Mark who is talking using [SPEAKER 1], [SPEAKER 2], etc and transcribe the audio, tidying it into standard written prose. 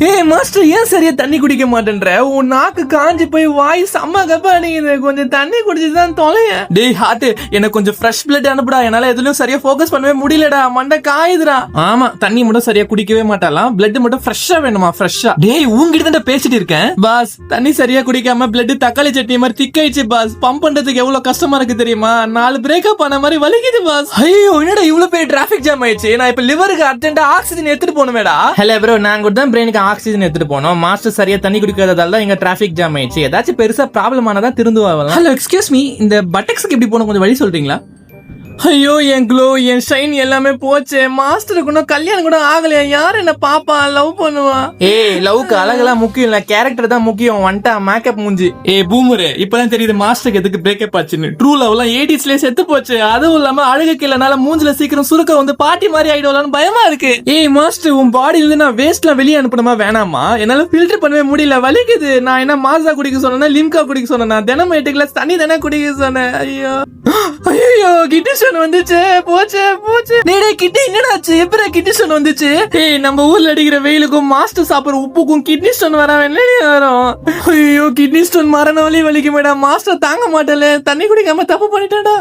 [SPEAKER 1] ஏய் மாஸ்டர், ஏன் சரியா தண்ணி குடிக்க மாட்டேன்ற? உன் நாக்கு காஞ்சி போய் வாய் செம்ம கப்பா அடிக்குது. கொஞ்சம் தண்ணி குடிச்சுதான் தொலைய. டேய் ஹார்ட், எனக்கு கொஞ்சம் ஃப்ரெஷ் பிளட் அனுப்புடா. என்னால எதுலயும் சரியா ஃபோக்கஸ் பண்ணவே முடியலடா, மண்டை காயுதுடா. ஆமா, தண்ணி மட்டும் சரியா குடிக்கவே மாட்டாலாம், பிளட் மட்டும் ஃப்ரெஷ்ஷா வேணுமா? ஃப்ரெஷ்ஷா. டேய் உன்கிட்ட தான் பேசிட்டு இருக்கேன் பாஸ். தண்ணி சரியா குடிக்காம பிளட் தக்காளி சட்னி மாதிரி திக்காயிடுச்சு பாஸ். பம்ப் பண்றதுக்கு எவ்வளவு கஷ்டமா இருக்கு தெரியுமா? 4 பிரேக்கப் பண்ண மாதிரி வலிக்குது பாஸ். ஐயோ, என்னடா இவ்வளவு பெரிய டிராபிக் ஜாம் ஆயிடுச்சு. நான் இப்ப லிவருக்கு அர்ஜென்ட்டா ஆக்சிஜன் எடுத்துட்டு போகணுமேடா. ஹலோ ப்ரோ, நான் கூட தான் பிரெயினுக்கு ஆக்சிஜன் எடுத்துட்டு போனோம். மாஸ்டர் சரியா தண்ணி குடிக்காததால தான் எங்க டிராபிக் ஜாம் ஆயிடுச்சு. ஏதாச்சும் பெருசா ப்ராப்ளம் ஆனதா திருந்துவாங்க. ஹலோ எக்ஸ்கியூஸ் மீ, இந்த பட்டெக்ஸ்க்கு எப்படி போகணும் கொஞ்சம் வழி சொல்றீங்களா? ஐயோ, என் க்ளோ என் ஷைன் எல்லாமே போச்சு. மாஸ்டருக்கு இன்னும் கல்யாணம் கூட ஆகலையா? யார் என்ன பாப்பா லவ் பண்ணுவா? ஏய், லவ்க்கு அழகெல்லாம் முக்கியம் இல்ல, கேரக்டர் தான் முக்கியம். வந்துட்டா மேக்கப் மூஞ்சி. ஏய் பூமரு, இப்பதான் தெரியுது மாஸ்டருக்கு எதுக்கு பிரேக்கப் ஆச்சுன்னு. ட்ரூ லவ் எல்லாம் 80ஸ்லயே செத்து போச்சு. அதுவும் இல்லாம அழகுக்கு இல்லனால மூஞ்சில சீக்கிரம் சுருக்க வந்து பாட்டி மாதிரி ஆயிடுவான்னு பயமா இருக்கு. ஏய் மாஸ்டர், உன் பாடியில இருந்து நான் வேஸ்ட் எல்லாம் வெளியே அனுப்பணுமா வேணாமா? என்னால ஃபில்டர் பண்ணவே முடியல, வலிக்குது. நான் என்ன மாசா குடிக்க சொன்னா லிம்கா குடிக்க சொன்னா? தினம் 8 கிளாஸ் தண்ணி தானே குடிக்க சொன்னேன். ஐயோ ஐயோ, கிட்டிஷன் வந்துச்சு. போச்சு போச்சு. டேய் கிட்டி, என்னடா ஆச்சு? எப்பரா கிட்டிஷன் வந்துச்சு? ஏய், நம்ம ஊர்ல அடிக்கிற வெயிலுக்கும் மாஸ்டர் சாப்பிடுற உப்புக்கும் கிட்னி ஸ்டோன் வர வரும். ஐயோ, கிட்னி ஸ்டோன் மரண வலி வலிக்குமேடா. மாஸ்டர் தாங்க மாட்டல, தண்ணி குடிக்காம தப்பு பண்ணிட்டாடா.